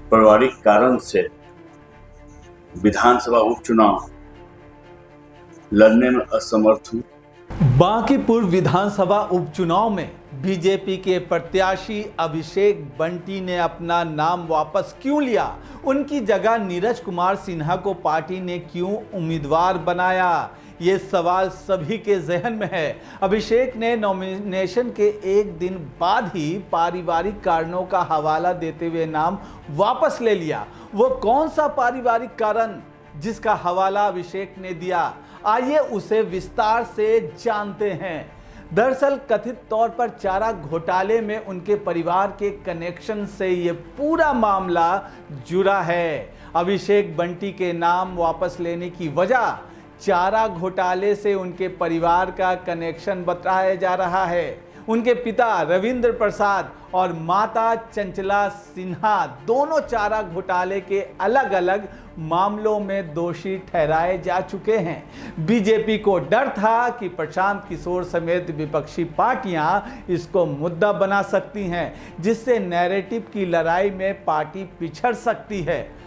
पारिवारिक कारण से विधानसभा उपचुनाव लड़ने में असमर्थ हूँ। बांकीपुर विधानसभा उपचुनाव में बीजेपी के प्रत्याशी अभिषेक बंटी ने अपना नाम वापस क्यों लिया? उनकी जगह नीरज कुमार सिन्हा को पार्टी ने क्यों उम्मीदवार बनाया? ये सवाल सभी के जहन में है। अभिषेक ने नॉमिनेशन के एक दिन बाद ही पारिवारिक कारणों का हवाला देते हुए नाम वापस ले लिया। वो कौन सा पारिवारिक कारण जिसका हवाला अभिषेक ने दिया? आइए उसे विस्तार से जानते हैं। दरअसल कथित तौर पर चारा घोटाले में उनके परिवार के कनेक्शन से ये पूरा मामला जुड़ा है। अभिषेक बंटी के नाम वापस लेने की वजह चारा घोटाले से उनके परिवार का कनेक्शन बताया जा रहा है। उनके पिता रविंद्र प्रसाद और माता चंचला सिन्हा दोनों चारा घोटाले के अलग अलग मामलों में दोषी ठहराए जा चुके हैं। बीजेपी को डर था कि प्रशांत किशोर समेत विपक्षी पार्टियां इसको मुद्दा बना सकती हैं, जिससे नैरेटिव की लड़ाई में पार्टी पिछड़ सकती है।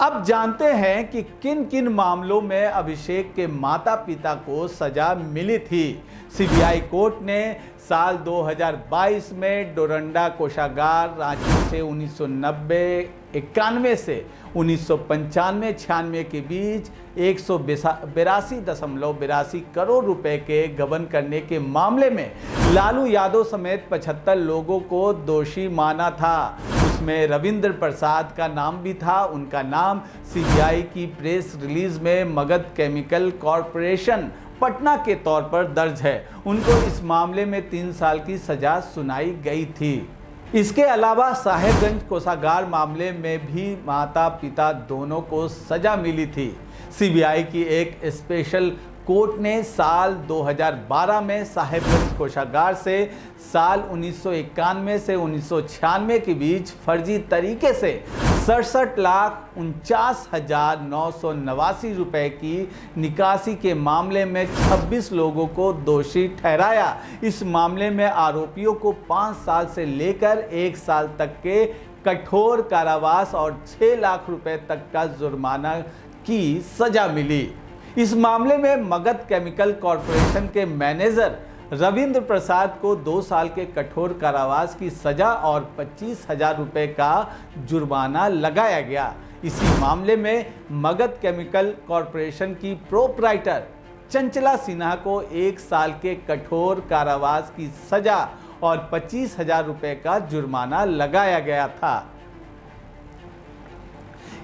अब जानते हैं कि किन किन मामलों में अभिषेक के माता पिता को सजा मिली थी। सीबीआई कोर्ट ने साल 2022 में डोरंडा कोषागार रांची से 1990-91 से 1995-96 के बीच 182.82 करोड़ रुपए के गबन करने के मामले में लालू यादव समेत 75 लोगों को दोषी माना था। उसमें रविंद्र प्रसाद का नाम भी था। उनका नाम सीबीआई की प्रेस रिलीज में मगध केमिकल कॉरपोरेशन पटना के तौर पर दर्ज है। उनको इस मामले में 3 साल की सजा सुनाई गई थी। इसके अलावा साहेबगंज कोषागार मामले में भी माता पिता दोनों को सजा मिली थी। सीबीआई की एक स्पेशल कोर्ट ने साल 2012 में साहेबगंज कोषागार से साल 1991 से 1996 के बीच फर्जी तरीके से 67,49,989 रुपए की निकासी के मामले में 26 लोगों को दोषी ठहराया। इस मामले में आरोपियों को 5 साल से लेकर 1 साल तक के कठोर कारावास और 6 लाख रुपए तक का जुर्माना की सजा मिली। इस मामले में मगध केमिकल कॉरपोरेशन के मैनेजर रविंद्र प्रसाद को 2 साल के कठोर कारावास की सजा और 25,000 रुपए का जुर्माना लगाया गया। इसी मामले में मगध केमिकल कॉरपोरेशन की प्रोप्राइटर चंचला सिन्हा को 1 साल के कठोर कारावास की सजा और 25,000 रुपए का जुर्माना लगाया गया था।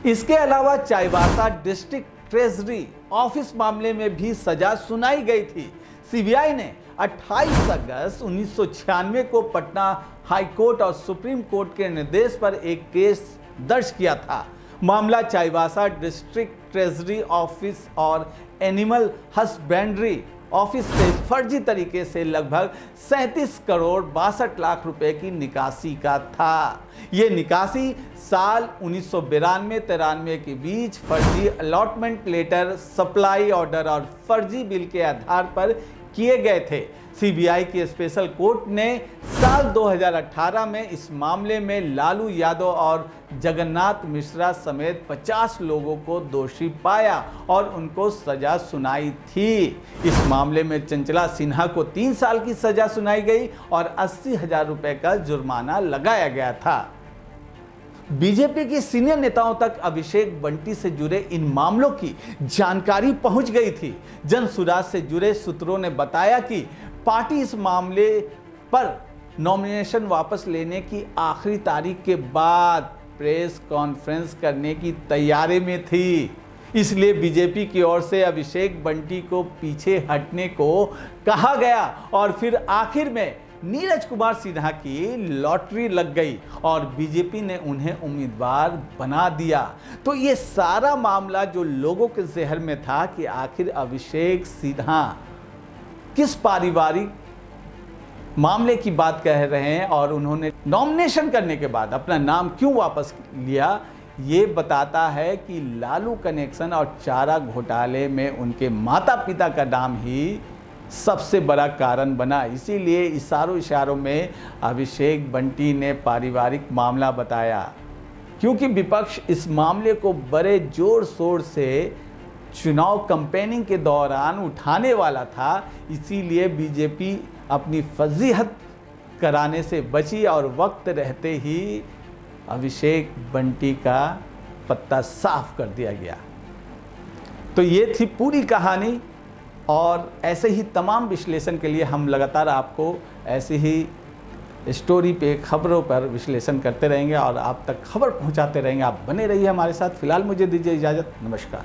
इसके अलावा चाईबासा डिस्ट्रिक्ट ट्रेजरी ऑफिस मामले में भी सजा सुनाई गई थी। सीबीआई ने 28 अगस्त 1996 को पटना हाई कोर्ट और सुप्रीम कोर्ट के निर्देश पर एक केस दर्ज किया था। मामला चाईबासा डिस्ट्रिक्ट ट्रेजरी ऑफिस और एनिमल हस्बेंड्री ऑफिस से फर्जी तरीके से लगभग 37 करोड़ 62 लाख रुपए की निकासी का था। ये निकासी साल 1992-93 के बीच फर्जी अलॉटमेंट लेटर, सप्लाई ऑर्डर और फर्जी बिल के आधार पर किए गए थे। सीबीआई की स्पेशल कोर्ट ने साल 2018 में इस मामले में लालू यादव और जगन्नाथ मिश्रा समेत 50 लोगों को दोषी पाया और उनको सजा सुनाई थी। इस मामले में चंचला सिन्हा को 3 साल की सजा सुनाई गई और 80,000 रुपए का जुर्माना लगाया गया था। बीजेपी की सीनियर नेताओं तक अभिषेक बंटी से जुड़े इन मामलों की जानकारी पहुंच गई थी। जन सुराज से जुड़े सूत्रों ने बताया कि पार्टी इस मामले पर नॉमिनेशन वापस लेने की आखिरी तारीख के बाद प्रेस कॉन्फ्रेंस करने की तैयारी में थी। इसलिए बीजेपी की ओर से अभिषेक बंटी को पीछे हटने को कहा गया और फिर आखिर में नीरज कुमार सिन्हा की लॉटरी लग गई और बीजेपी ने उन्हें उम्मीदवार बना दिया। तो ये सारा मामला जो लोगों के जहन में था कि आखिर अभिषेक सिन्हा किस पारिवारिक मामले की बात कह रहे हैं और उन्होंने नॉमिनेशन करने के बाद अपना नाम क्यों वापस लिया, ये बताता है कि लालू कनेक्शन और चारा घोटाले में उनके माता पिता का नाम ही सबसे बड़ा कारण बना। इसीलिए इशारों में अभिषेक बंटी ने पारिवारिक मामला बताया। क्योंकि विपक्ष इस मामले को बड़े जोर शोर से चुनाव कैंपेनिंग के दौरान उठाने वाला था, इसीलिए बीजेपी अपनी फजीहत कराने से बची और वक्त रहते ही अभिषेक बंटी का पत्ता साफ कर दिया गया। तो ये थी पूरी कहानी, और ऐसे ही तमाम विश्लेषण के लिए हम लगातार आपको ऐसे ही स्टोरी पे, खबरों पर विश्लेषण करते रहेंगे और आप तक खबर पहुंचाते रहेंगे। आप बने रहिए हमारे साथ। फिलहाल मुझे दीजिए इजाज़त। नमस्कार।